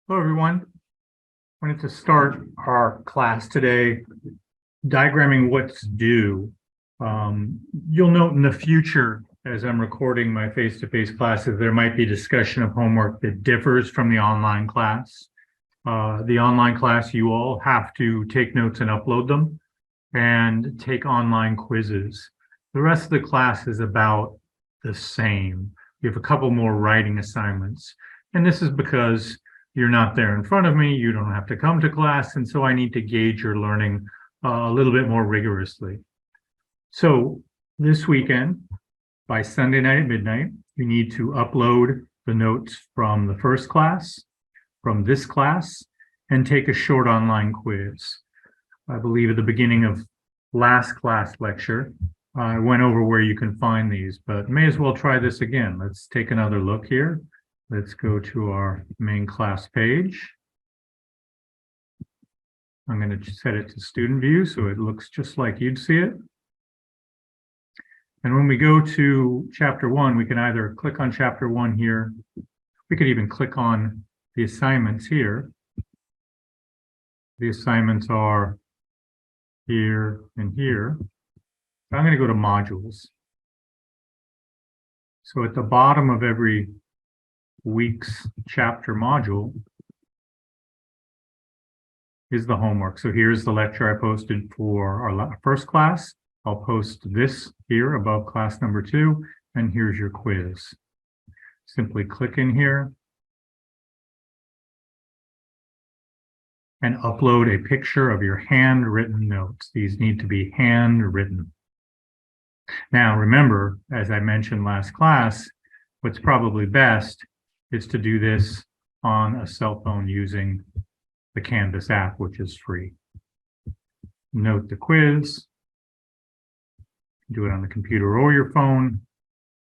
Hello, everyone. I wanted to start our class today diagramming what's due. You'll note in the future, as I'm recording my face-to-face classes, there might be discussion of homework that differs from the online class. The online class, you all have to take notes and upload them and take online quizzes. The rest of the class is about the same. We have a couple more writing assignments, and this is because you're not there in front of me, you don't have to come to class, and so I need to gauge your learning a little bit more rigorously. So this weekend, by Sunday night at midnight, you need to upload the notes from the first class, from this class, and take a short online quiz. I believe at the beginning of last class lecture, I went over where you can find these, but may as well try this again. Let's take another look here. Let's go to our main class page. I'm going to set it to student view so it looks just like you'd see it. And when we go to chapter 1, we can either click on chapter 1 here. We could even click on the assignments here. The assignments are here and here. I'm going to go to modules. So at the bottom of every week's chapter module is the homework. So here's the lecture I posted for our first class. I'll post this here above class number 2, and here's your quiz. Simply click in here and upload a picture of your handwritten notes. These need to be handwritten. Now, remember, as I mentioned last class, what's probably best is to do this on a cell phone using the Canvas app, which is free. Note the quiz. Do it on the computer or your phone.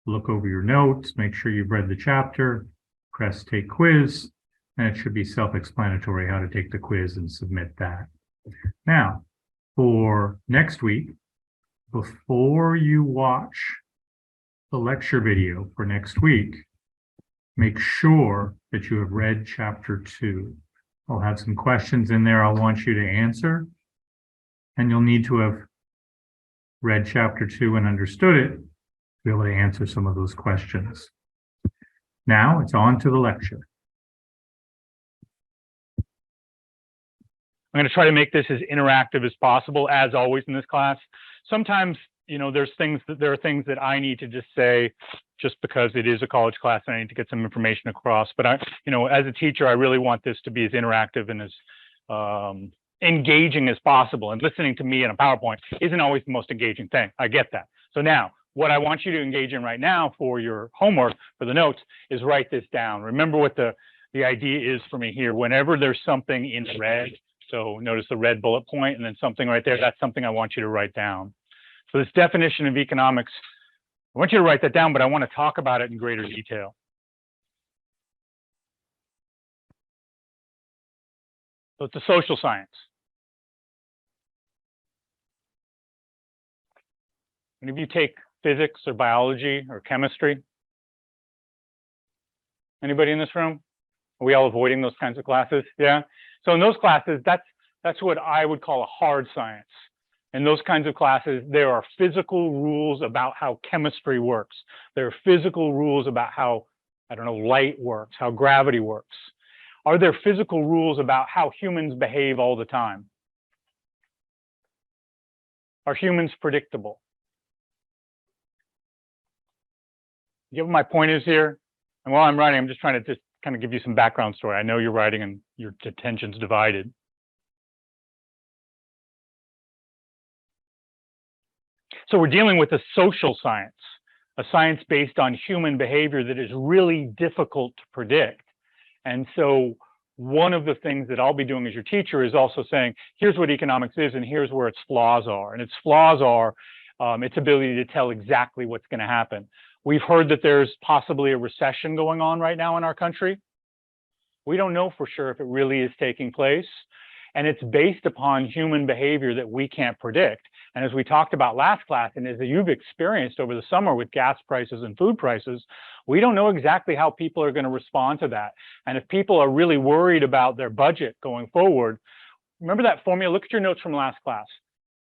Look over your notes. Make sure you've read the chapter. Press Take Quiz. And it should be self-explanatory how to take the quiz and submit that. Now, for next week, before you watch the lecture video for next week, make sure that you have read chapter 2. I'll have some questions in there I'll want you to answer, and you'll need to have read chapter 2 and understood it to be able to answer some of those questions. Now it's on to the lecture. I'm going to try to make this as interactive as possible, as always in this class. Sometimes, there are things that I need to just say just because it is a college class and I need to get some information across. But as a teacher, I really want this to be as interactive and as engaging as possible. And listening to me in a PowerPoint isn't always the most engaging thing. I get that. So now, what I want you to engage in right now for your homework, for the notes, is write this down. Remember what the idea is for me here. Whenever there's something in red, so notice the red bullet point and then something right there, that's something I want you to write down. So this definition of economics, I want you to write that down, but I want to talk about it in greater detail. So it's a social science. Any of you take physics or biology or chemistry? Anybody in this room? Are we all avoiding those kinds of classes? Yeah. So in those classes, that's what I would call a hard science. In those kinds of classes, there are physical rules about how chemistry works. There are physical rules about how, light works, how gravity works. Are there physical rules about how humans behave all the time? Are humans predictable? You get what my point is here? And while I'm writing, I'm just trying to kind of give you some background story. I know you're writing and your attention's divided. So we're dealing with a social science, a science based on human behavior that is really difficult to predict. And so one of the things that I'll be doing as your teacher is also saying, here's what economics is and here's where its flaws are. And its flaws are its ability to tell exactly what's going to happen. We've heard that there's possibly a recession going on right now in our country. We don't know for sure if it really is taking place. And it's based upon human behavior that we can't predict. And as we talked about last class, and as you've experienced over the summer with gas prices and food prices, we don't know exactly how people are going to respond to that. And if people are really worried about their budget going forward, remember that formula? Look at your notes from last class.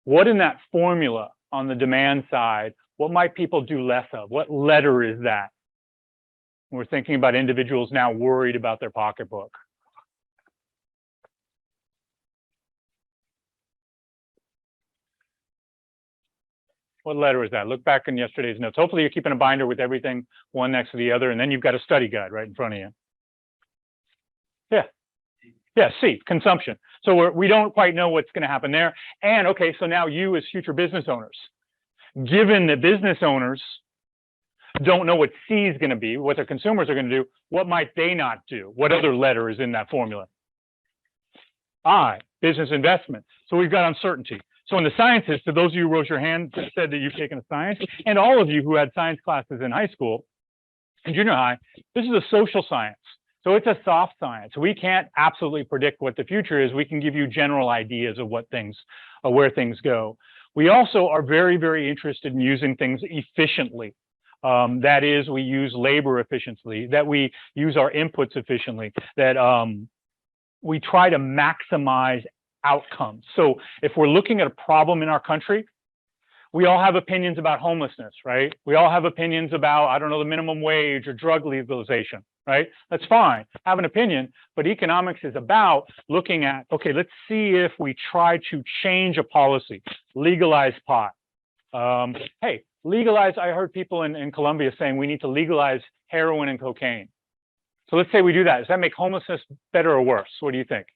What in that formula on the demand side, what might people do less of? What letter is that? We're thinking about individuals now worried about their pocketbook. What letter is that? Look back in yesterday's notes. Hopefully you're keeping a binder with everything one next to the other, and then you've got a study guide right in front of you. Yeah, C, consumption. So we don't quite know what's going to happen there. And okay, so now you as future business owners, given that business owners don't know what C is going to be, what their consumers are going to do, what might they not do? What other letter is in that formula? I, business investment. So we've got uncertainty. So in the sciences, to those of you who raised your hand that said that you've taken a science, and all of you who had science classes in high school and junior high, this is a social science. So it's a soft science. We can't absolutely predict what the future is. We can give you general ideas of what things, where things go. We also are very, very interested in using things efficiently. That is, we use labor efficiently, that we use our inputs efficiently, that we try to maximize outcomes. So if we're looking at a problem in our country, we all have opinions about homelessness, right? We all have opinions about, I don't know, the minimum wage or drug legalization, right? That's fine, have an opinion, but economics is about looking at, okay, let's see if we try to change a policy, legalize pot. Hey, legalize, I heard people in Colombia saying we need to legalize heroin and cocaine. So let's say we do that. Does that make homelessness better or worse? What do you think?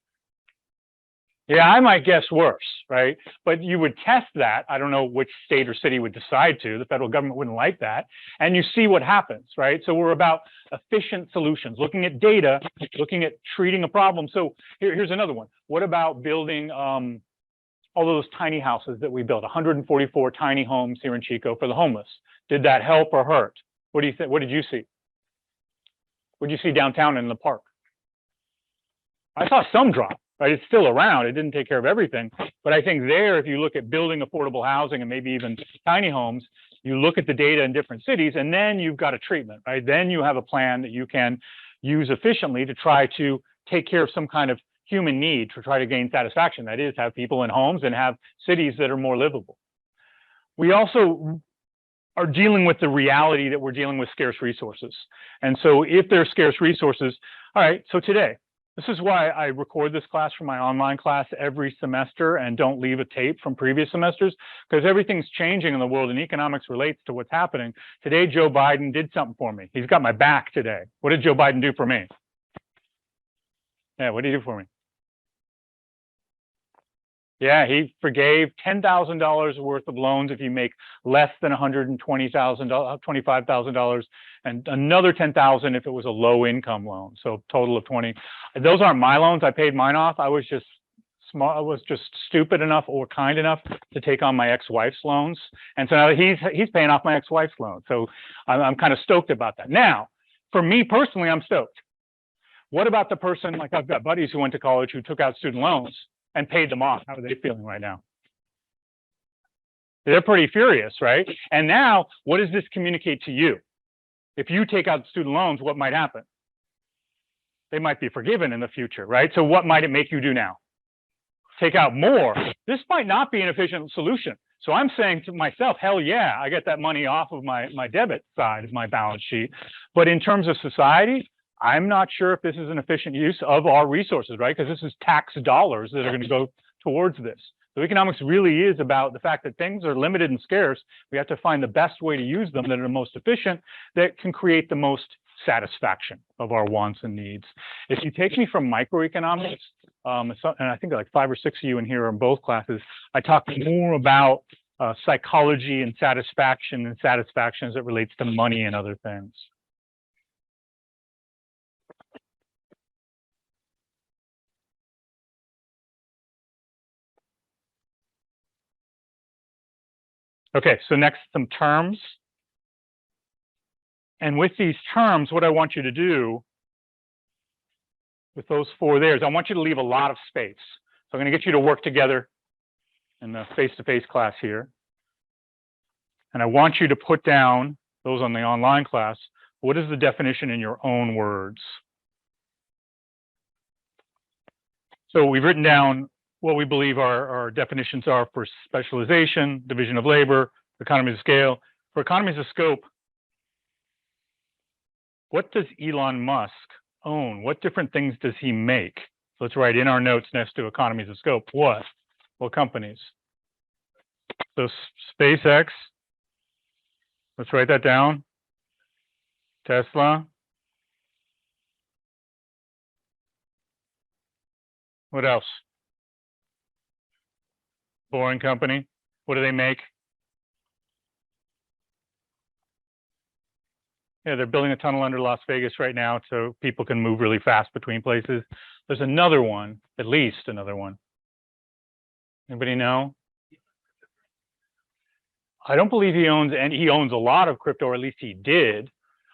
Yeah, I might guess worse, right? But you would test that. I don't know which state or city would decide to. The federal government wouldn't like that. And you see what happens, right? So we're about efficient solutions, looking at data, looking at treating a problem. So here's another one. What about building all those tiny houses that we built, 144 tiny homes here in Chico for the homeless? Did that help or hurt? What do you think? What did you see? What did you see downtown in the park? I saw some drop. Right, it's still around. It didn't take care of everything, but I think there, if you look at building affordable housing and maybe even tiny homes, you look at the data in different cities, and then you've got a treatment, right? Then you have a plan that you can use efficiently to try to take care of some kind of human need to try to gain satisfaction. That is, have people in homes and have cities that are more livable. We also are dealing with the reality that we're dealing with scarce resources. And so if there's scarce resources, all right, so today, this is why I record this class for my online class every semester and don't leave a tape from previous semesters, because everything's changing in the world and economics relates to what's happening. Today, Joe Biden did something for me. He's got my back today. What did Joe Biden do for me? Yeah, what did he do for me? Yeah, he forgave $10,000 worth of loans if you make less than $125,000, and another $10,000 if it was a low income loan. So total of 20. Those aren't my loans. I paid mine off. I was just smart. I was just stupid enough or kind enough to take on my ex-wife's loans, and so now he's paying off my ex-wife's loan. So I'm kind of stoked about that. Now, for me personally, I'm stoked. What about the person, like I've got buddies who went to college who took out student loans and paid them off? How are they feeling right now? They're pretty furious, right? And now, what does this communicate to you? If you take out student loans, what might happen? They might be forgiven in the future, right? So what might it make you do now? Take out more. This might not be an efficient solution. So I'm saying to myself, hell yeah, I get that money off of my debit side of my balance sheet. But in terms of society, I'm not sure if this is an efficient use of our resources, right? Because this is tax dollars that are going to go towards this. So economics really is about the fact that things are limited and scarce. We have to find the best way to use them that are most efficient, that can create the most satisfaction of our wants and needs. If you take me from microeconomics, and I think like 5 or 6 of you in here are in both classes, I talk more about psychology and satisfaction as it relates to money and other things. Okay, so next, some terms. And with these terms, what I want you to do with those 4 there is I want you to leave a lot of space. So I'm going to get you to work together in the face-to-face class here. And I want you to put down, those on the online class, what is the definition in your own words? So we've written down what we believe our definitions are for specialization, division of labor, economies of scale. For economies of scope, what does Elon Musk own? What different things does he make? So let's write in our notes next to economies of scope. What companies? So SpaceX, let's write that down. Tesla. What else? Boring Company. What do they make? Yeah, they're building a tunnel under Las Vegas right now so people can move really fast between places. There's another one, at least another one. Anybody know? I don't believe he owns, and he owns a lot of crypto, or at least he did.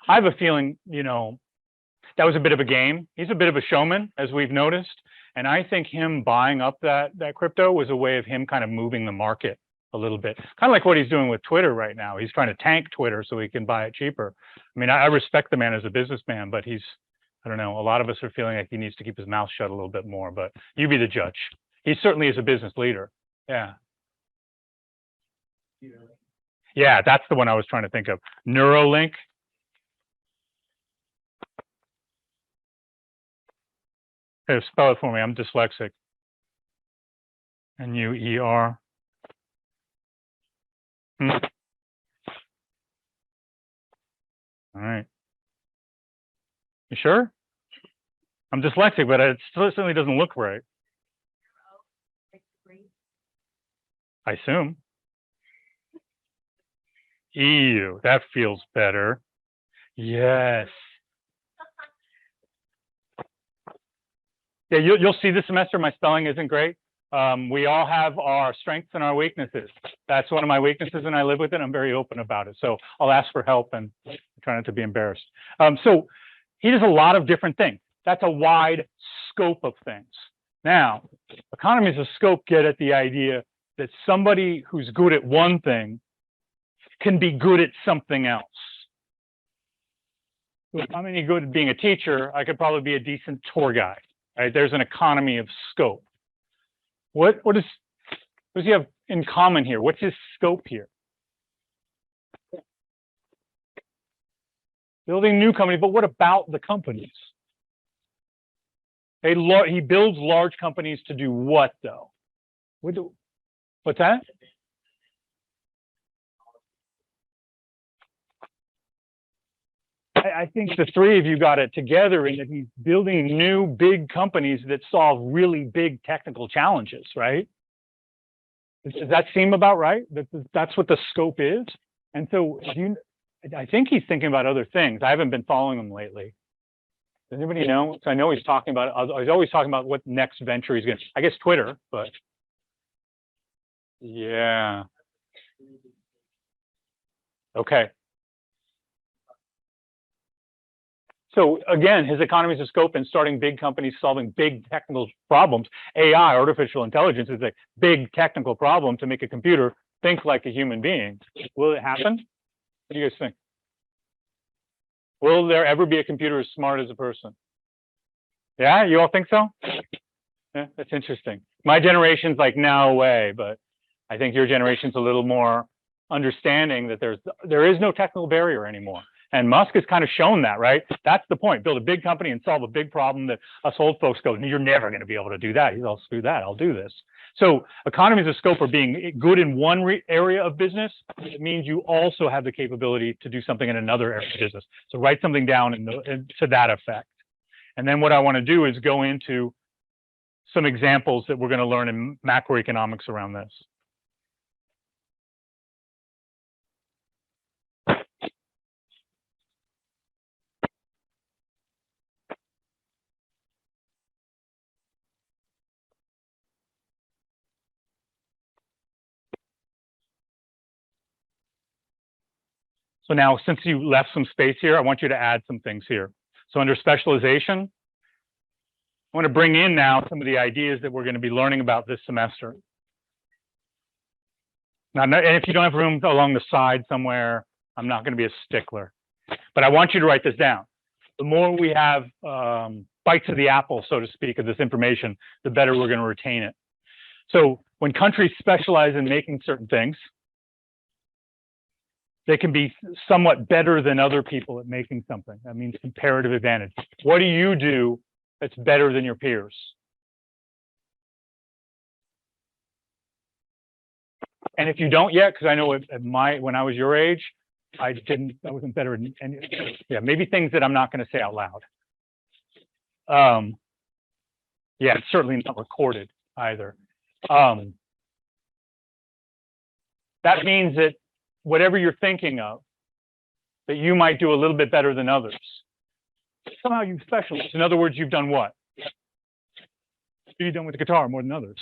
I have a feeling, that was a bit of a game. He's a bit of a showman, as we've noticed. And I think him buying up that crypto was a way of him kind of moving the market a little bit. Kind of like what he's doing with Twitter right now. He's trying to tank Twitter so he can buy it cheaper. I mean, I respect the man as a businessman, but I don't know, a lot of us are feeling like he needs to keep his mouth shut a little bit more, but you be the judge. He certainly is a business leader. Yeah. Yeah, that's the one I was trying to think of. Neuralink. Okay, spell it for me. I'm dyslexic. N-U-E-R. All right. You sure? I'm dyslexic, but it certainly doesn't look right. I assume. EU. That feels better. Yes. Yeah, you'll see this semester my spelling isn't great. We all have our strengths and our weaknesses. That's one of my weaknesses, and I live with it. I'm very open about it. So I'll ask for help and try not to be embarrassed. So he does a lot of different things. That's a wide scope of things. Now, economies of scope get at the idea that somebody who's good at one thing can be good at something else. So if I'm any good at being a teacher, I could probably be a decent tour guide. Right? There's an economy of scope. What does he have in common here? What's his scope here? Building new company, but what about the companies? He builds large companies to do what, though? What's that? I think the three of you got it together in that he's building new big companies that solve really big technical challenges, right? Does that seem about right? That's what the scope is? And so I think he's thinking about other things. I haven't been following him lately. Does anybody know? So I know he's talking about, he's always talking about what next venture he's going to, I guess Twitter, but yeah. Okay. So again, his economies of scope and starting big companies solving big technical problems. AI, artificial intelligence, is a big technical problem to make a computer think like a human being. Will it happen? What do you guys think? Will there ever be a computer as smart as a person? Yeah, you all think so? Yeah, that's interesting. My generation's like, no way, but I think your generation's a little more understanding that there is no technical barrier anymore. And Musk has kind of shown that, right? That's the point. Build a big company and solve a big problem that us old folks go, you're never going to be able to do that. He's all, screw that, I'll do this. So economies of scope are being good in one area of business. It means you also have the capability to do something in another area of business. So write something down to that effect. And then what I want to do is go into some examples that we're going to learn in macroeconomics around this. So now, since you left some space here, I want you to add some things here. So under specialization, I want to bring in now some of the ideas that we're going to be learning about this semester. And if you don't have room along the side somewhere, I'm not going to be a stickler. But I want you to write this down. The more we have bites of the apple, so to speak, of this information, the better we're going to retain it. So when countries specialize in making certain things, they can be somewhat better than other people at making something. That means comparative advantage. What do you do that's better than your peers? And if you don't yet, because I know when I was your age, I wasn't better than any, yeah, maybe things that I'm not going to say out loud. Yeah, it's certainly not recorded either. That means that whatever you're thinking of, that you might do a little bit better than others. Somehow you've specialized. In other words, you've done what? You've done with the guitar more than others.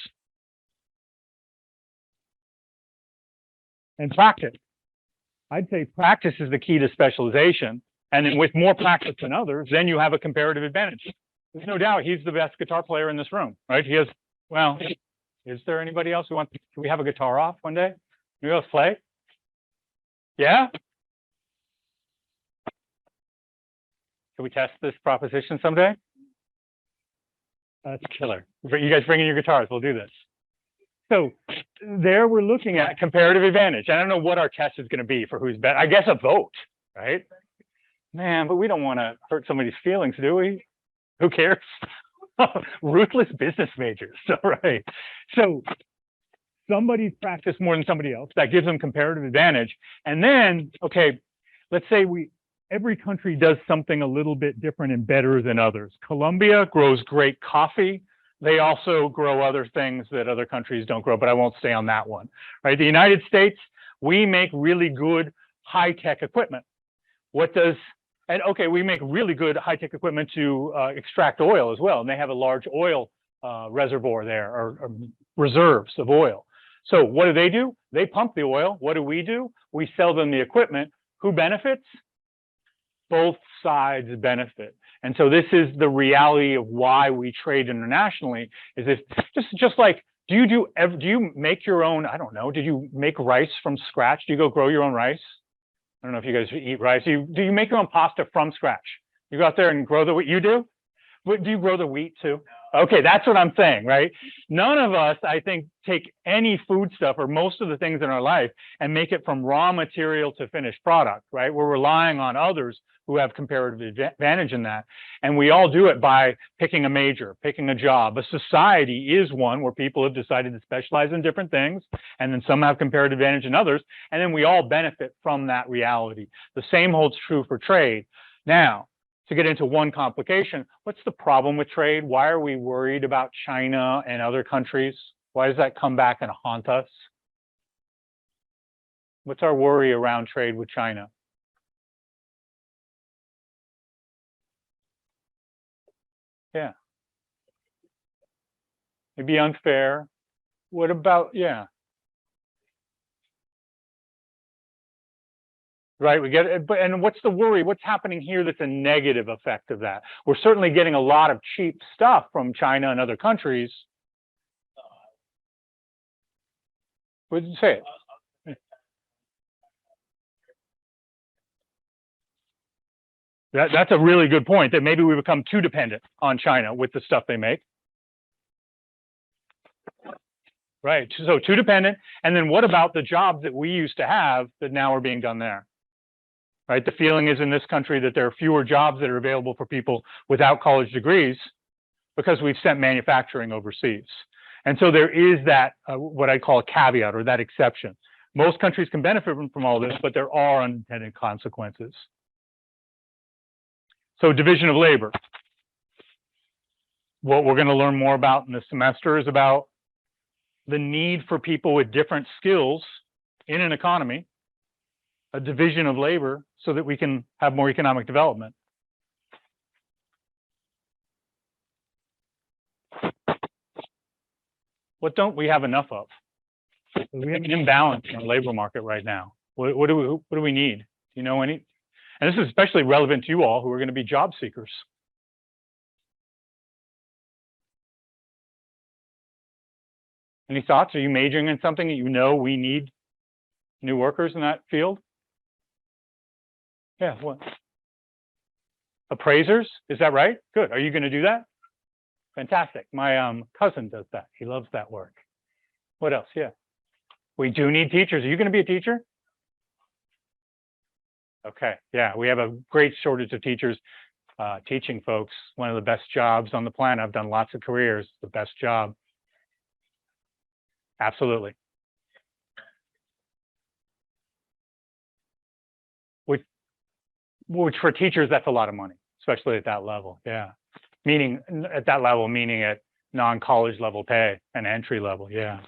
And practice. I'd say practice is the key to specialization. And then with more practice than others, then you have a comparative advantage. There's no doubt he's the best guitar player in this room, right? He has, well, is there anybody else who wants, can we have a guitar off one day? Can we go play? Yeah? Can we test this proposition someday? That's killer. You guys bring in your guitars, we'll do this. So there we're looking at comparative advantage. I don't know what our test is going to be for who's better. I guess a vote, right? Man, but we don't want to hurt somebody's feelings, do we? Who cares? Ruthless business majors, all right. So somebody's practiced more than somebody else. That gives them comparative advantage. And then, okay, let's say every country does something a little bit different and better than others. Colombia grows great coffee. They also grow other things that other countries don't grow, but I won't stay on that one, right? The United States, we make really good high-tech equipment. And okay, we make really good high-tech equipment to extract oil as well. And they have a large oil reservoir there, or reserves of oil. So what do? They pump the oil. What do? We sell them the equipment. Who benefits? Both sides benefit. And so this is the reality of why we trade internationally, is if just like, do you make your own, I don't know, did you make rice from scratch? Do you go grow your own rice? I don't know if you guys eat rice. Do you make your own pasta from scratch? You go out there and grow the wheat? You do? Do you grow the wheat too? Okay, that's what I'm saying, right? None of us, I think, take any food stuff or most of the things in our life and make it from raw material to finished product, right? We're relying on others who have comparative advantage in that. And we all do it by picking a major, picking a job. A society is one where people have decided to specialize in different things, and then some have comparative advantage in others, and then we all benefit from that reality. The same holds true for trade. Now, to get into one complication, what's the problem with trade? Why are we worried about China and other countries? Why does that come back and haunt us? What's our worry around trade with China? Yeah. It'd be unfair. What about, yeah. Right, we get it, and what's the worry? What's happening here that's a negative effect of that? We're certainly getting a lot of cheap stuff from China and other countries. What did you say? That's a really good point, that maybe we become too dependent on China with the stuff they make. Right, so too dependent. And then what about the jobs that we used to have that now are being done there? Right, the feeling is in this country that there are fewer jobs that are available for people without college degrees because we've sent manufacturing overseas. And so there is that, what I call a caveat, or that exception. Most countries can benefit from all this, but there are unintended consequences. So division of labor. What we're going to learn more about in this semester is about the need for people with different skills in an economy, a division of labor, so that we can have more economic development. What don't we have enough of? We have an imbalance in the labor market right now. What do we need? Do you know any? And this is especially relevant to you all who are going to be job seekers. Any thoughts? Are you majoring in something that you know we need new workers in that field? Yeah, what? Appraisers, is that right? Good. Are you going to do that? Fantastic. My cousin does that. He loves that work. What else? Yeah. We do need teachers. Are you going to be a teacher? Okay. Yeah, we have a great shortage of teachers. Teaching folks, one of the best jobs on the planet. I've done lots of careers, the best job. Absolutely. Which for teachers, that's a lot of money, especially at that level. Yeah. Meaning at that level, meaning at non-college level pay and entry level. Yeah.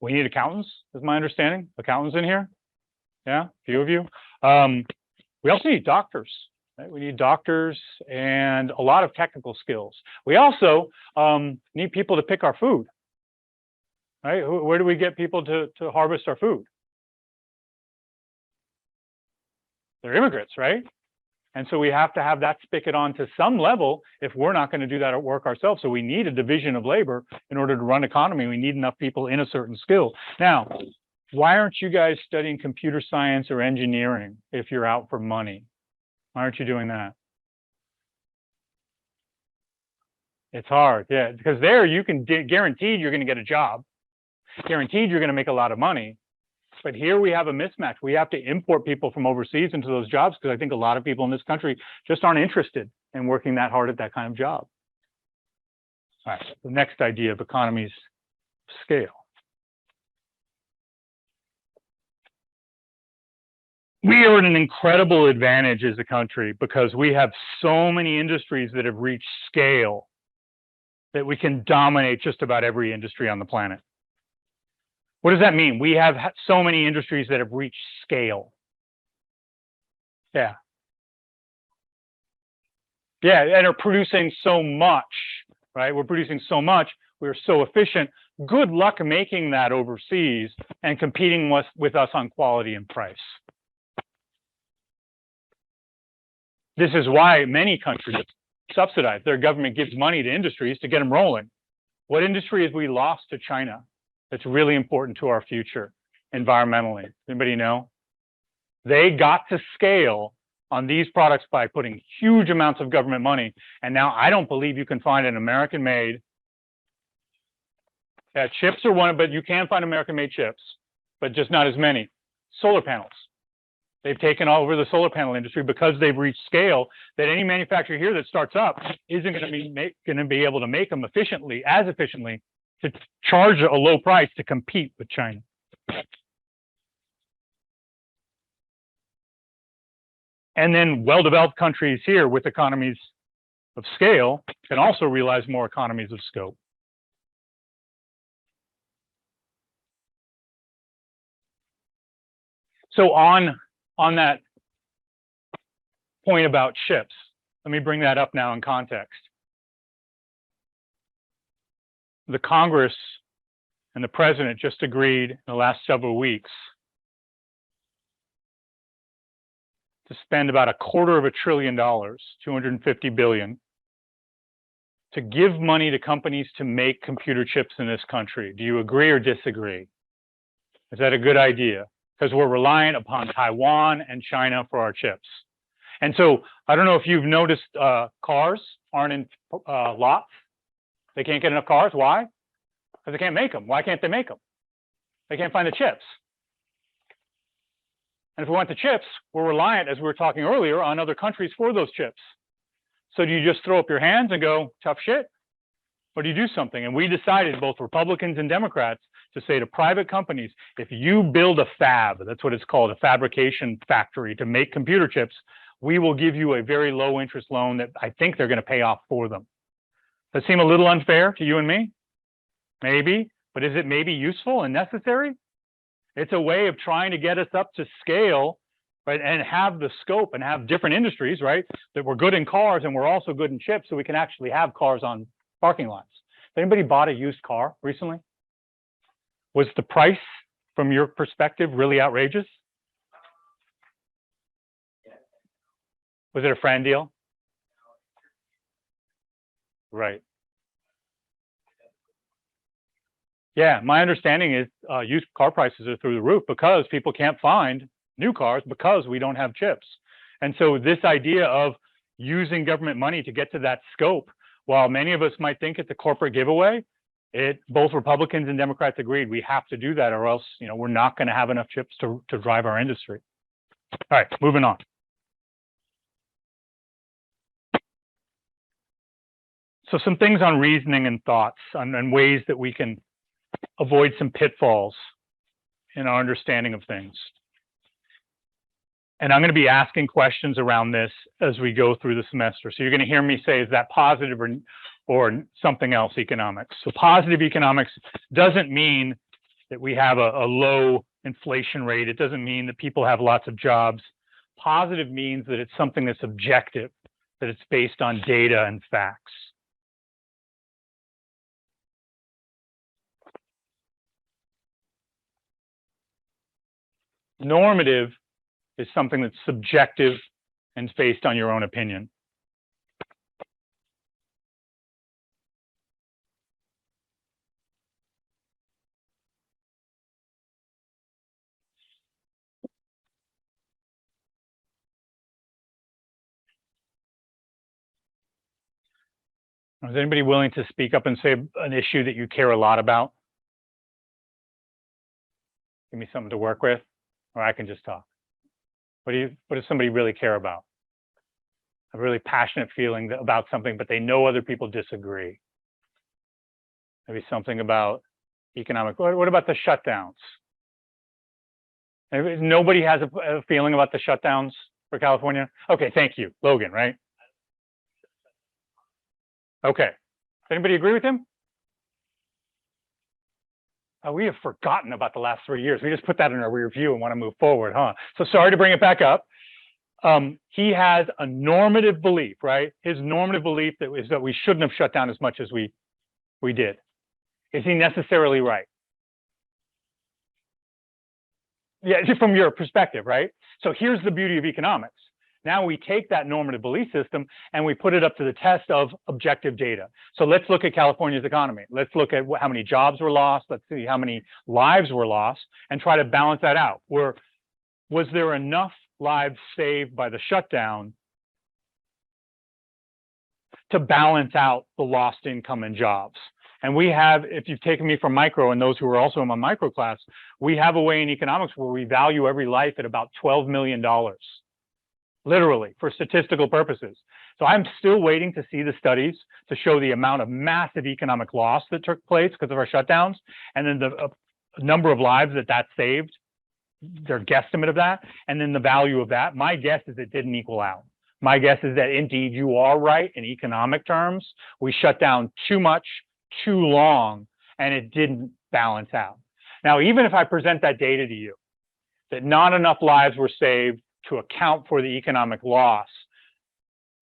We need accountants, is my understanding. Accountants in here. Yeah, a few of you. We also need doctors. Right? We need doctors and a lot of technical skills. We also need people to pick our food. Right? Where do we get people to harvest our food? They're immigrants, right? And so we have to have that spigot on to some level if we're not going to do that at work ourselves. So we need a division of labor in order to run economy. We need enough people in a certain skill. Now, why aren't you guys studying computer science or engineering if you're out for money? Why aren't you doing that? It's hard, yeah, because there you can guaranteed you're going to get a job, guaranteed you're going to make a lot of money. But here we have a mismatch. We have to import people from overseas into those jobs because I think a lot of people in this country just aren't interested in working that hard at that kind of job. All right, the next idea of economies of scale. We are at an incredible advantage as a country because we have so many industries that have reached scale that we can dominate just about every industry on the planet. What does that mean? We have so many industries that have reached scale. Yeah. Yeah, and are producing so much, right? We're producing so much. We're so efficient. Good luck making that overseas and competing with us on quality and price. This is why many countries subsidize. Their government gives money to industries to get them rolling. What industry have we lost to China that's really important to our future environmentally? Anybody know? They got to scale on these products by putting huge amounts of government money. And now I don't believe you can find an American-made chips are one, but you can find American-made chips, but just not as many. Solar panels. They've taken over the solar panel industry because they've reached scale that any manufacturer here that starts up isn't going to be able to make them efficiently, as efficiently, to charge a low price to compete with China. And then well-developed countries here with economies of scale can also realize more economies of scope. So on that point about chips, let me bring that up now in context. The Congress and the president just agreed in the last several weeks to spend about $250 billion, $250 billion, to give money to companies to make computer chips in this country. Do you agree or disagree? Is that a good idea? Because we're reliant upon Taiwan and China for our chips. And so I don't know if you've noticed cars aren't in lots. They can't get enough cars. Why? Because they can't make them. Why can't they make them? They can't find the chips. And if we want the chips, we're reliant, as we were talking earlier, on other countries for those chips. So do you just throw up your hands and go, tough shit? Or do you do something? And we decided, both Republicans and Democrats, to say to private companies, if you build a fab, that's what it's called, a fabrication factory to make computer chips, we will give you a very low interest loan that I think they're going to pay off for them. Does that seem a little unfair to you and me? Maybe, but is it maybe useful and necessary? It's a way of trying to get us up to scale, right, and have the scope and have different industries, right, that we're good in cars and we're also good in chips, so we can actually have cars on parking lots. Has anybody bought a used car recently? Was the price, from your perspective, really outrageous? Was it a friend deal? Right. Yeah, my understanding is used car prices are through the roof because people can't find new cars because we don't have chips. And so this idea of using government money to get to that scope, while many of us might think it's a corporate giveaway, both Republicans and Democrats agreed we have to do that, or else we're not going to have enough chips to drive our industry. All right, moving on. So some things on reasoning and thoughts and ways that we can avoid some pitfalls in our understanding of things. And I'm going to be asking questions around this as we go through the semester. So you're going to hear me say, is that positive or something else economics? So positive economics doesn't mean that we have a low inflation rate. It doesn't mean that people have lots of jobs. Positive means that it's something that's objective, that it's based on data and facts. Normative is something that's subjective and based on your own opinion. Is anybody willing to speak up and say an issue that you care a lot about? Give me something to work with, or I can just talk. What does somebody really care about? A really passionate feeling about something, but they know other people disagree. Maybe something about economic. What about the shutdowns? Nobody has a feeling about the shutdowns for California? Okay, thank you. Logan, right? Okay. Does anybody agree with him? We have forgotten about the last 3 years. We just put that in our rear view and want to move forward, huh? So sorry to bring it back up. He has a normative belief, right? His normative belief is that we shouldn't have shut down as much as we did. Is he necessarily right? Yeah, just from your perspective, right? So here's the beauty of economics. Now we take that normative belief system and we put it up to the test of objective data. So let's look at California's economy. Let's look at how many jobs were lost. Let's see how many lives were lost and try to balance that out. Was there enough lives saved by the shutdown to balance out the lost income and jobs? And we have, if you've taken me from micro and those who are also in my micro class, we have a way in economics where we value every life at about $12 million. Literally, for statistical purposes. So I'm still waiting to see the studies to show the amount of massive economic loss that took place because of our shutdowns, and then the number of lives that saved, their guesstimate of that, and then the value of that. My guess is it didn't equal out. My guess is that indeed you are right in economic terms. We shut down too much, too long, and it didn't balance out. Now, even if I present that data to you, that not enough lives were saved to account for the economic loss,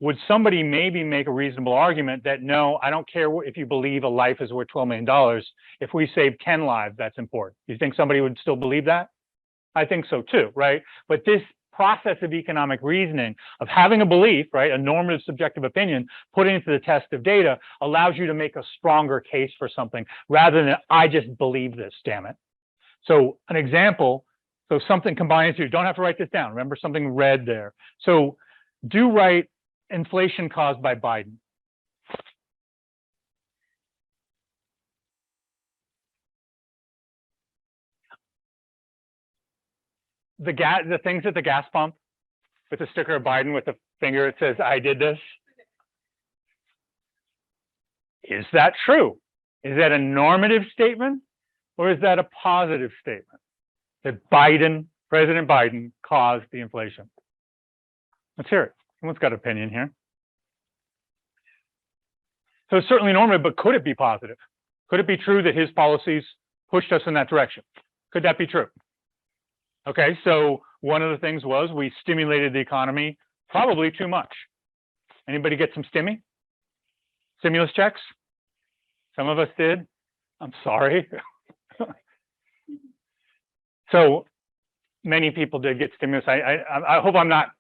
would somebody maybe make a reasonable argument that, no, I don't care if you believe a life is worth $12 million. If we save 10 lives, that's important. You think somebody would still believe that? I think so too, right? But this process of economic reasoning, of having a belief, right, a normative subjective opinion, put into the test of data, allows you to make a stronger case for something rather than I just believe this, damn it. So an example, so something combines two. Don't have to write this down. Remember something red there. So do write inflation caused by Biden. The things at the gas pump with the sticker of Biden with the finger, it says, I did this. Is that true? Is that a normative statement or is that a positive statement? That President Biden caused the inflation. Let's hear it. Someone's got an opinion here. So it's certainly normative, but could it be positive? Could it be true that his policies pushed us in that direction? Could that be true? Okay, so one of the things was we stimulated the economy probably too much. Anybody get some stimulus checks? Some of us did. I'm sorry. So many people did get stimulus. I hope I'm not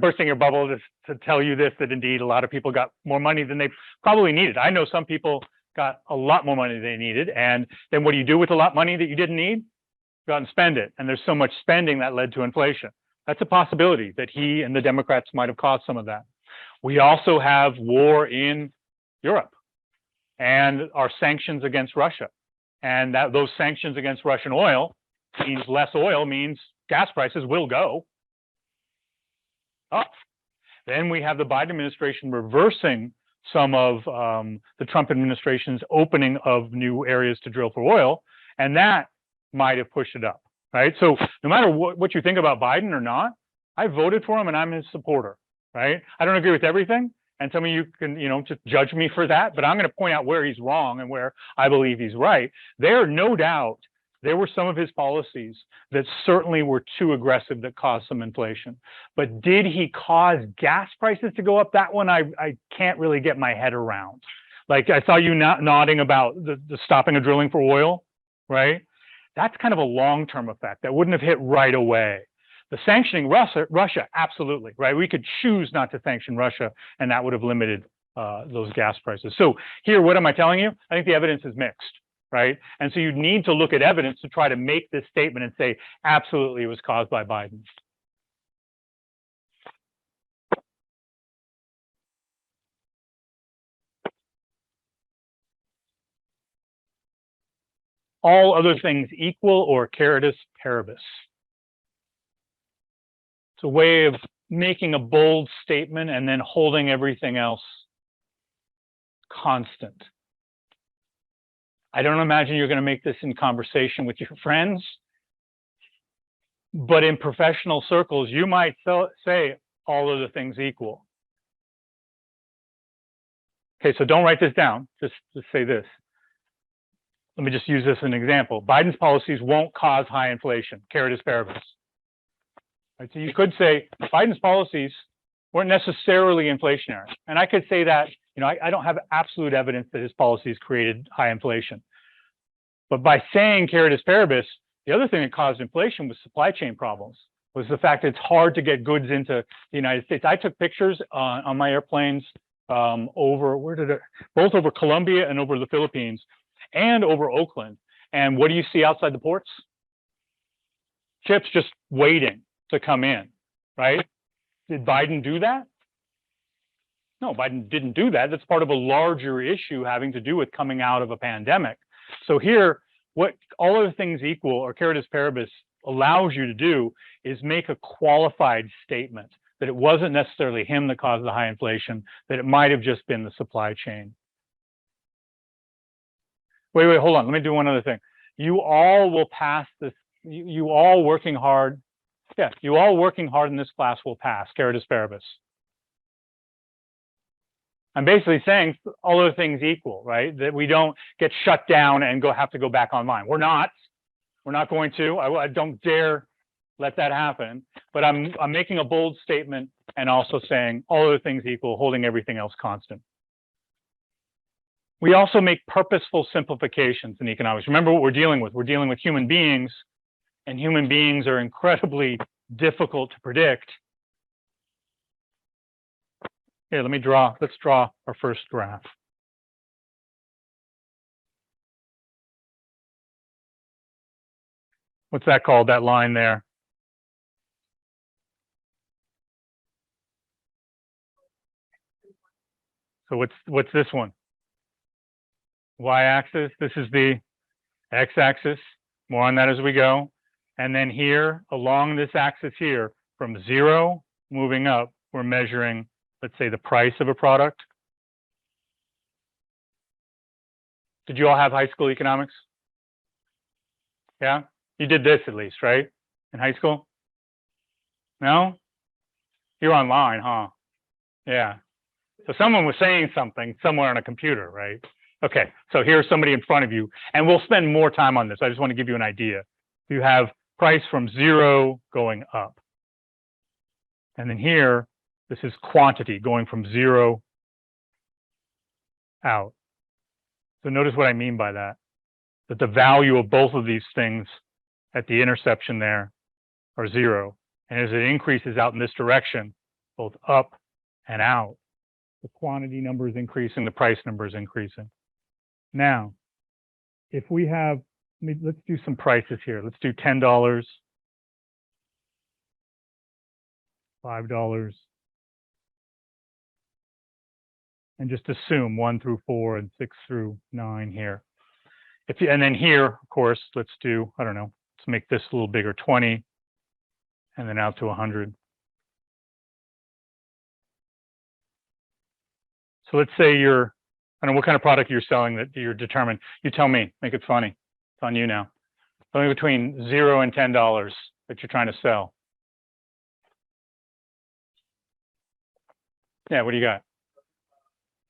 bursting your bubble to tell you this, that indeed a lot of people got more money than they probably needed. I know some people got a lot more money than they needed. And then what do you do with a lot of money that you didn't need? Go out and spend it. And there's so much spending that led to inflation. That's a possibility that he and the Democrats might have caused some of that. We also have war in Europe and our sanctions against Russia. And that those sanctions against Russian oil means less oil, means gas prices will go up. Then we have the Biden administration reversing some of the Trump administration's opening of new areas to drill for oil, and that might have pushed it up, right? So no matter what you think about Biden or not, I voted for him and I'm his supporter, right? I don't agree with everything, and some of you can, just judge me for that, but I'm going to point out where he's wrong and where I believe he's right. No doubt there were some of his policies that certainly were too aggressive that caused some inflation. But did he cause gas prices to go up? That one I can't really get my head around. Like I saw you nodding about the stopping of drilling for oil, right? That's kind of a long-term effect that wouldn't have hit right away. The sanctioning Russia, absolutely, right? We could choose not to sanction Russia, and that would have limited those gas prices. So here, what am I telling you? I think the evidence is mixed, right? And so you need to look at evidence to try to make this statement and say, absolutely, it was caused by Biden. All other things equal, or caritas paribus. It's a way of making a bold statement and then holding everything else constant. I don't imagine you're going to make this in conversation with your friends, but in professional circles, you might say all other things equal. Okay, so don't write this down. Just say this. Let me just use this as an example. Biden's policies won't cause high inflation, caritas paribus. Right, so you could say Biden's policies weren't necessarily inflationary. And I could say that, I don't have absolute evidence that his policies created high inflation. But by saying caritas paribus, the other thing that caused inflation was supply chain problems, was the fact that it's hard to get goods into the United States. I took pictures on my airplanes both over Colombia and over the Philippines and over Oakland. And what do you see outside the ports? Ships just waiting to come in, right? Did Biden do that? No, Biden didn't do that. That's part of a larger issue having to do with coming out of a pandemic. So here, what all other things equal, or caritas paribus, allows you to do is make a qualified statement that it wasn't necessarily him that caused the high inflation, that it might have just been the supply chain. Wait, hold on. Let me do one other thing. You all will pass this. You all working hard. Yeah, you all working hard in this class will pass, caritas paribus. I'm basically saying all other things equal, right? That we don't get shut down and have to go back online. We're not going to. I don't dare let that happen. But I'm making a bold statement and also saying all other things equal, holding everything else constant. We also make purposeful simplifications in economics. Remember what we're dealing with. We're dealing with human beings, and human beings are incredibly difficult to predict. Here, let's draw our first graph. What's that called, that line there? So what's this one? Y-axis, this is the x-axis. More on that as we go. And then here, along this axis here, from 0 moving up, we're measuring, let's say, the price of a product. Did you all have high school economics? Yeah? You did this at least, right? In high school? No? You're online, huh? Yeah. So someone was saying something somewhere on a computer, right? Okay, so here's somebody in front of you, and we'll spend more time on this. I just want to give you an idea. You have price from 0 going up. And then here, this is quantity going from 0 out. So notice what I mean by that. That the value of both of these things at the intersection there are 0. And as it increases out in this direction, both up and out, the quantity number is increasing, the price number is increasing. Now, if we have, let's do some prices here. Let's do $10, $5, and just assume 1 through 4 and 6 through 9 here. And then here, of course, let's do, I don't know, let's make this a little bigger, 20, and then out to 100. So let's say you're, I don't know what kind of product you're selling that you're determined. You tell me, make it funny. It's on you now. Something between $0 and $10 that you're trying to sell. Yeah, what do you got?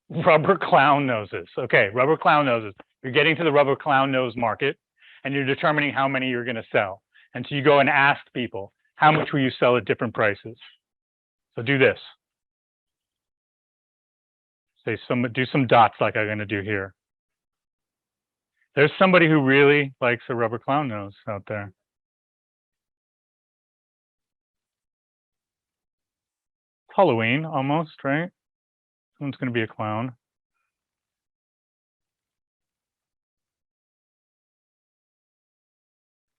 Rubber clown noses. Okay, rubber clown noses. You're getting to the rubber clown nose market and you're determining how many you're going to sell. And so you go and ask people, how much will you sell at different prices? So do this. Do some dots like I'm going to do here. There's somebody who really likes a rubber clown nose out there. Halloween almost, right? Someone's going to be a clown.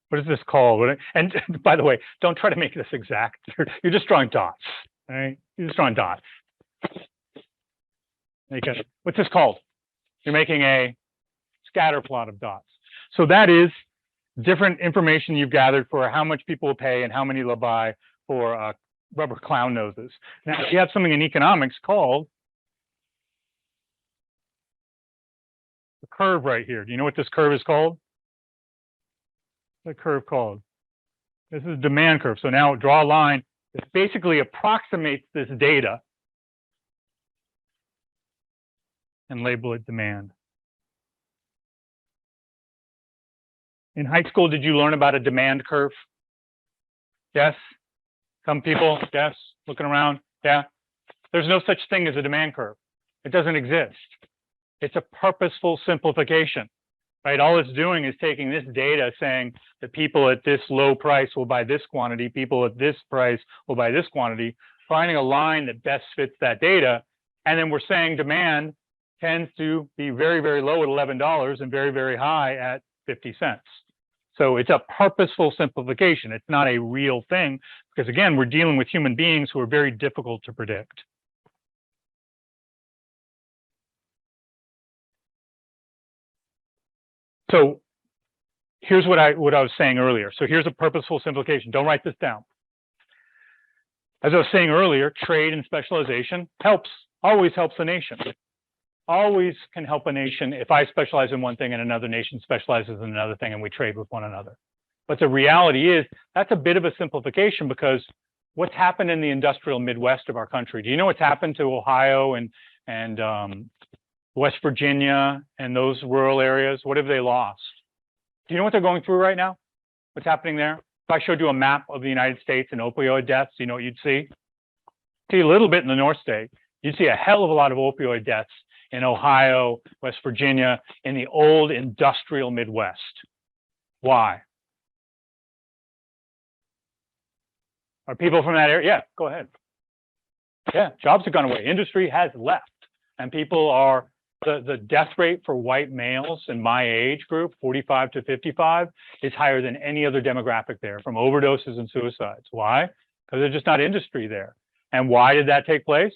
What is this called? And by the way, don't try to make this exact. You're just drawing dots, right? You're just drawing dots. What's this called? You're making a scatter plot of dots. So that is different information you've gathered for how much people will pay and how many they'll buy for rubber clown noses. Now, you have something in economics called the curve right here. Do you know what this curve is called? What's the curve called? This is a demand curve. So now draw a line that basically approximates this data and label it demand. In high school, did you learn about a demand curve? Yes? Some people, yes? Looking around, yeah? There's no such thing as a demand curve. It doesn't exist. It's a purposeful simplification, right? All it's doing is taking this data saying that people at this low price will buy this quantity, people at this price will buy this quantity, finding a line that best fits that data, and then we're saying demand tends to be very, very low at $11 and very, very high at 50 cents. So it's a purposeful simplification. It's not a real thing because, again, we're dealing with human beings who are very difficult to predict. So here's what I was saying earlier. So here's a purposeful simplification. Don't write this down. As I was saying earlier, trade and specialization always helps a nation. Always can help a nation if I specialize in one thing and another nation specializes in another thing and we trade with one another. But the reality is that's a bit of a simplification because what's happened in the industrial Midwest of our country? Do you know what's happened to Ohio and West Virginia and those rural areas? What have they lost? Do you know what they're going through right now? What's happening there? If I showed you a map of the United States and opioid deaths, you know what you'd see? See a little bit in the North State. You'd see a hell of a lot of opioid deaths in Ohio, West Virginia, in the old industrial Midwest. Why? Are people from that area? Yeah, go ahead. Yeah, jobs have gone away. Industry has left. And people are, the death rate for white males in my age group, 45 to 55, is higher than any other demographic there from overdoses and suicides. Why? Because there's just not industry there. And why did that take place?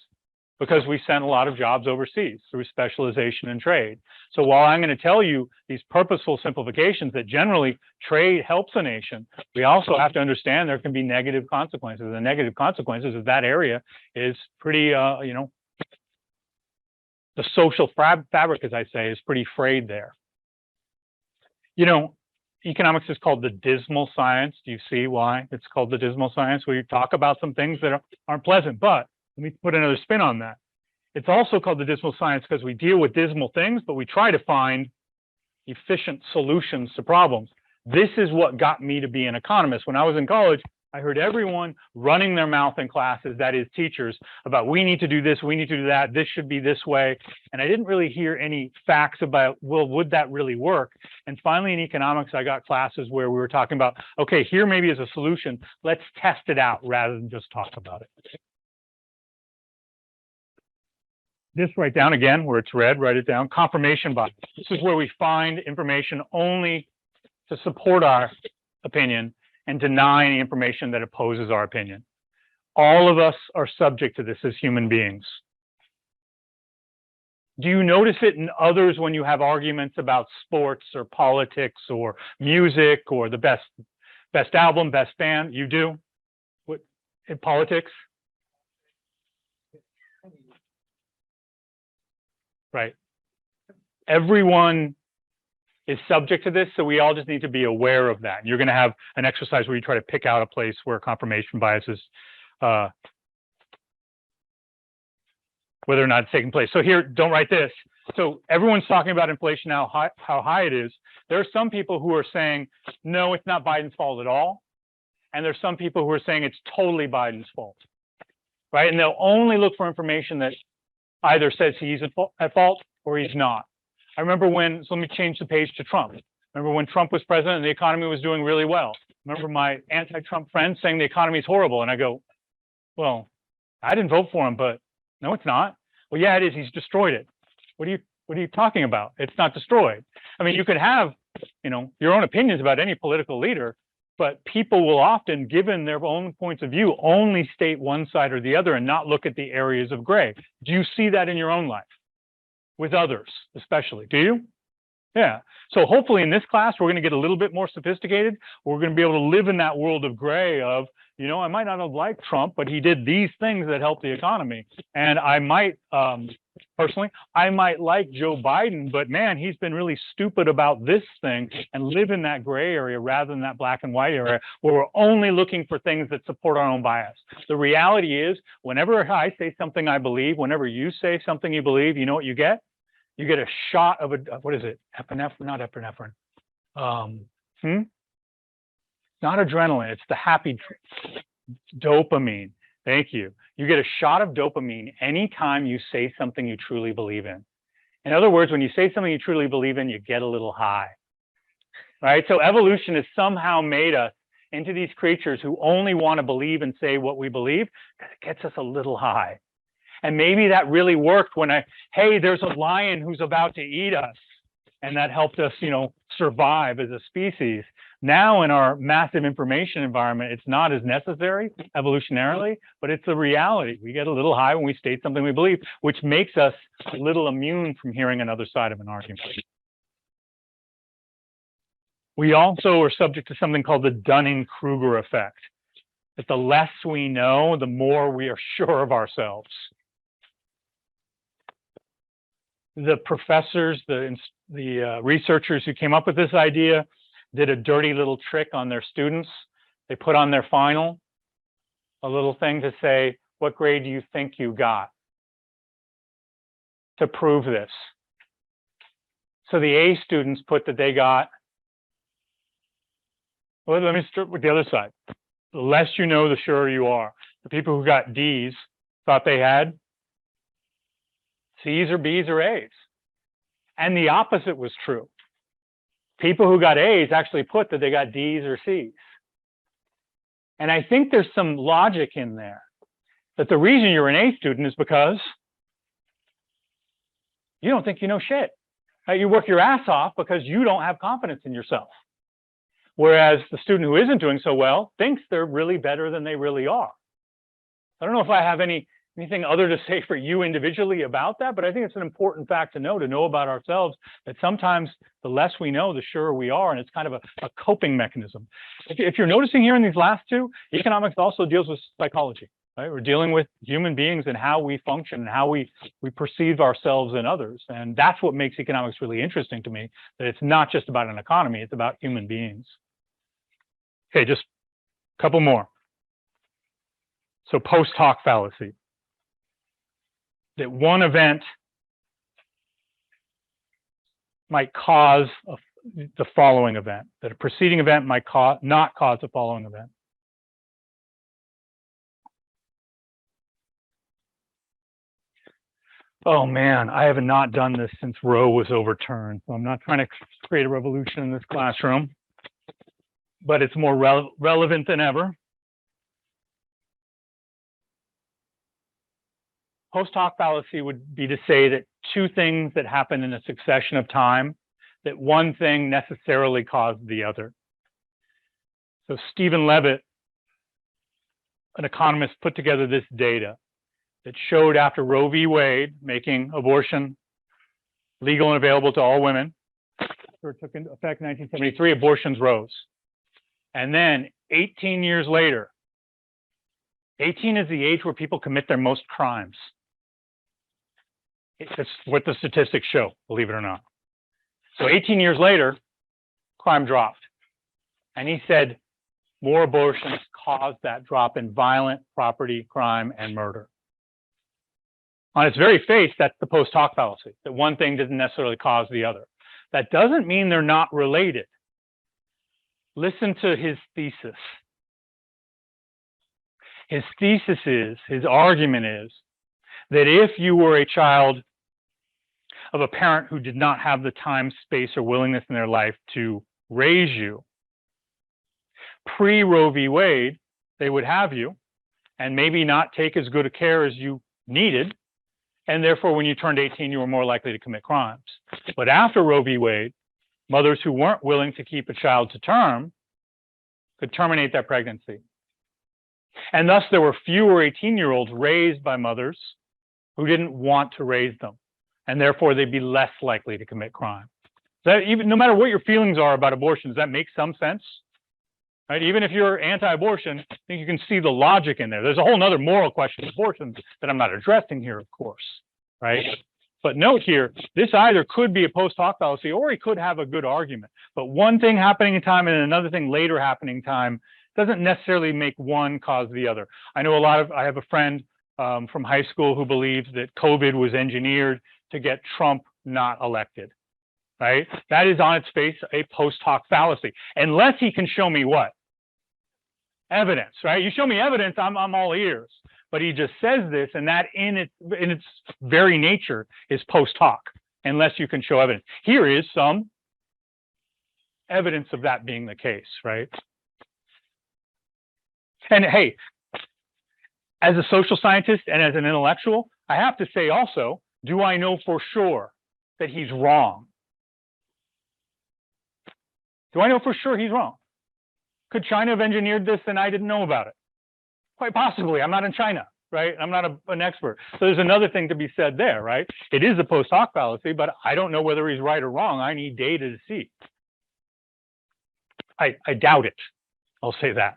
Because we sent a lot of jobs overseas through specialization and trade. So while I'm going to tell you these purposeful simplifications that generally trade helps a nation, we also have to understand there can be negative consequences. The negative consequences of that area is pretty, the social fabric, as I say, is pretty frayed there. You know, economics is called the dismal science. Do you see why it's called the dismal science? We talk about some things that aren't pleasant, but let me put another spin on that. It's also called the dismal science because we deal with dismal things, but we try to find efficient solutions to problems. This is what got me to be an economist. When I was in college, I heard everyone running their mouth in classes, that is teachers, about we need to do this, we need to do that, this should be this way. And I didn't really hear any facts about, well, would that really work? And finally in economics, I got classes where we were talking about, okay, here maybe is a solution, let's test it out rather than just talk about it. this right down again, where it's red, write it down. Confirmation bias. This is where we find information only to support our opinion and deny any information that opposes our opinion. All of us are subject to this as human beings. Do you notice it in others when you have arguments about sports or politics or music or the best album, best band? You do? What, in politics? Right. Everyone is subject to this, so we all just need to be aware of that. You're going to have an exercise where you try to pick out a place where confirmation bias is, whether or not it's taking place. So here, don't write this. So everyone's talking about inflation now, how high it is. There are some people who are saying, no, it's not Biden's fault at all. And there's some people who are saying it's totally Biden's fault, right? And they'll only look for information that either says he's at fault or he's not. I remember when, so let me change the page to Trump. Remember when Trump was president and the economy was doing really well. Remember my anti-Trump friends saying the economy is horrible. And I go, well, I didn't vote for him, but no, it's not. Well, yeah, it is. He's destroyed it. What are you talking about? It's not destroyed. I mean, you could have, your own opinions about any political leader, but people will often, given their own points of view, only state one side or the other and not look at the areas of gray. Do you see that in your own life? With others, especially. Do you? Yeah. So hopefully in this class, we're going to get a little bit more sophisticated. We're going to be able to live in that world of gray of, I might not have liked Trump, but he did these things that helped the economy. And I might, personally, I might like Joe Biden, but man, he's been really stupid about this thing, and live in that gray area rather than that black and white area where we're only looking for things that support our own bias. The reality is, whenever I say something I believe, whenever you say something you believe, you know what you get? You get a shot of what is it? Epinephrine, not epinephrine. Not adrenaline. It's the happy dopamine. Thank you. You get a shot of dopamine anytime you say something you truly believe in. In other words, when you say something you truly believe in, you get a little high, right? So evolution has somehow made us into these creatures who only want to believe and say what we believe because it gets us a little high. And maybe that really worked when hey, there's a lion who's about to eat us. And that helped us, survive as a species. Now in our massive information environment, it's not as necessary evolutionarily, but it's a reality. We get a little high when we state something we believe, which makes us a little immune from hearing another side of an argument. We also are subject to something called the Dunning-Kruger effect. That the less we know, the more we are sure of ourselves. The professors, the researchers who came up with this idea did a dirty little trick on their students. They put on their final a little thing to say, what grade do you think you got? To prove this. So the A students put that they got, well, let me start with the other side. The less you know, the surer you are. The people who got D's thought they had C's or B's or A's. And the opposite was true. People who got A's actually put that they got D's or C's. And I think there's some logic in there. That the reason you're an A student is because you don't think you know shit. You work your ass off because you don't have confidence in yourself. Whereas the student who isn't doing so well thinks they're really better than they really are. I don't know if I have anything other to say for you individually about that, but I think it's an important fact to know about ourselves, that sometimes the less we know, the surer we are, and it's kind of a coping mechanism. If you're noticing here in these last two, economics also deals with psychology, right? We're dealing with human beings and how we function and how we perceive ourselves and others. And that's what makes economics really interesting to me, that it's not just about an economy, it's about human beings. Okay, just a couple more. So post hoc fallacy. That one event might cause the following event, that a preceding event might not cause the following event. Oh man, I have not done this since Roe was overturned, so I'm not trying to create a revolution in this classroom, but it's more relevant than ever. Post hoc fallacy would be to say that two things that happen in a succession of time, that one thing necessarily caused the other. So Stephen Levitt, an economist, put together this data that showed after Roe v. Wade, making abortion legal and available to all women, after it took into effect in 1973, abortions rose. And then 18 years later, 18 is the age where people commit their most crimes. It's what the statistics show, believe it or not. So 18 years later, crime dropped. And he said more abortions caused that drop in violent property crime and murder. On its very face, that's the post hoc fallacy, that one thing doesn't necessarily cause the other. That doesn't mean they're not related. Listen to his thesis. His thesis is, his argument is, that if you were a child of a parent who did not have the time, space, or willingness in their life to raise you, pre-Roe v. Wade, they would have you and maybe not take as good a care as you needed. And therefore, when you turned 18, you were more likely to commit crimes. But after Roe v. Wade, mothers who weren't willing to keep a child to term could terminate that pregnancy. And thus, there were fewer 18-year-olds raised by mothers who didn't want to raise them. And therefore, they'd be less likely to commit crime. That even, no matter what your feelings are about abortion, does that make some sense? Right? Even if you're anti-abortion, I think you can see the logic in there. There's a whole nother moral question of abortion that I'm not addressing here, of course, right? But note here, this either could be a post hoc fallacy or he could have a good argument. But one thing happening in time and another thing later happening in time doesn't necessarily make one cause the other. I know I have a friend from high school who believes that COVID was engineered to get Trump not elected, right? That is on its face a post hoc fallacy, unless he can show me what? Evidence, right? You show me evidence, I'm all ears. But he just says this, and that in its very nature is post hoc, unless you can show evidence. Here is some evidence of that being the case, right? And hey, as a social scientist and as an intellectual, I have to say also, do I know for sure that he's wrong? Do I know for sure he's wrong? Could China have engineered this and I didn't know about it? Quite possibly. I'm not in China, right? I'm not an expert. So there's another thing to be said there, right? It is a post hoc fallacy, but I don't know whether he's right or wrong. I need data to see. I doubt it. I'll say that.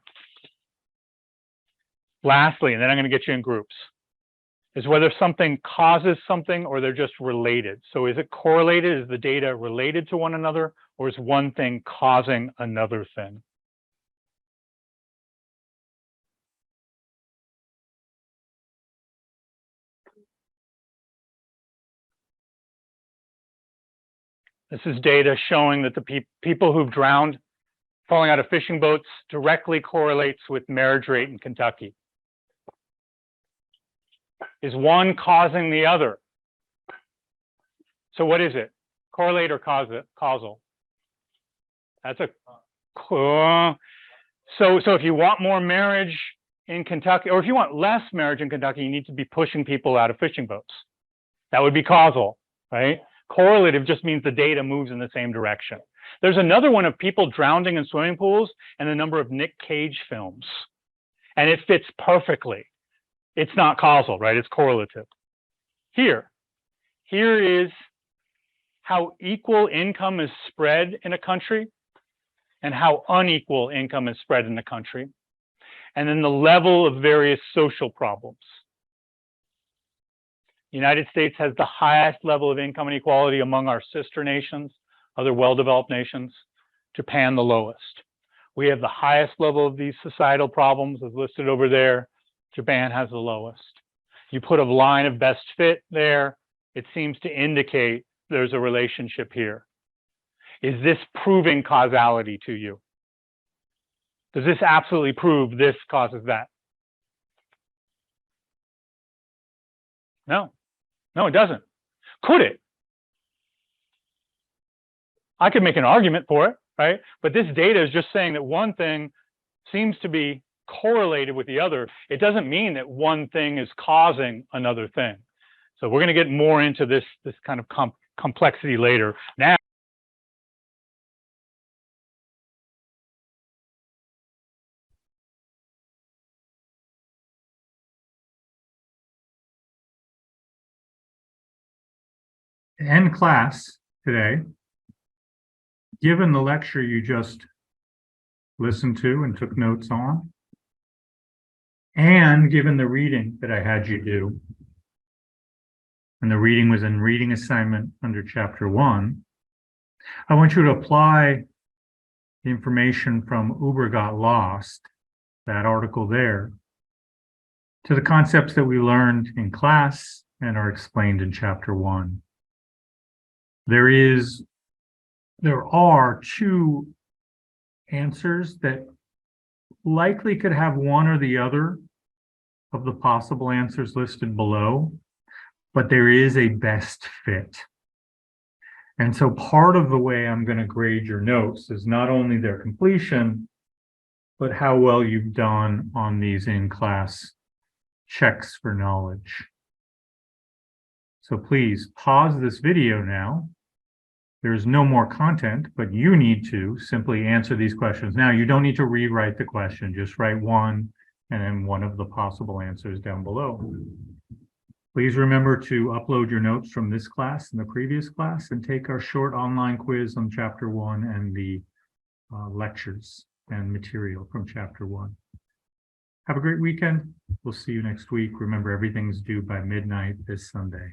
Lastly, and then I'm going to get you in groups, is whether something causes something or they're just related. So is it correlated? Is the data related to one another, or is one thing causing another thing? This is data showing that the people who've drowned falling out of fishing boats directly correlates with marriage rate in Kentucky. Is one causing the other? So what is it? Correlate or causal? That's a so if you want more marriage in Kentucky, or if you want less marriage in Kentucky, you need to be pushing people out of fishing boats. That would be causal, right? Correlative just means the data moves in the same direction. There's another one of people drowning in swimming pools and the number of Nick Cage films. And it fits perfectly. It's not causal, right? It's correlative. Here is how equal income is spread in a country and how unequal income is spread in the country. And then the level of various social problems. The United States has the highest level of income inequality among our sister nations, other well-developed nations. Japan, the lowest. We have the highest level of these societal problems as listed over there. Japan has the lowest. You put a line of best fit there, it seems to indicate there's a relationship here. Is this proving causality to you? Does this absolutely prove this causes that? No, it doesn't. Could it? I could make an argument for it, right? But this data is just saying that one thing seems to be correlated with the other, it doesn't mean that one thing is causing another thing. So we're going to get more into this kind of complexity later. Now, To end class today, given the lecture you just listened to and took notes on, and given the reading that I had you do, and the reading was in reading assignment under chapter 1, I want you to apply the information from Uber Got Lost, that article there, to the concepts that we learned in class and are explained in chapter 1. There are two answers that likely could have one or the other of the possible answers listed below, but there is a best fit. And so part of the way I'm going to grade your notes is not only their completion, but how well you've done on these in-class checks for knowledge. So please pause this video now. There's no more content, but you need to simply answer these questions. Now, you don't need to rewrite the question, just write one and then one of the possible answers down below. Please remember to upload your notes from this class and the previous class and take our short online quiz on chapter 1 and the lectures and material from chapter 1. Have a great weekend. We'll see you next week. Remember, everything's due by midnight this Sunday.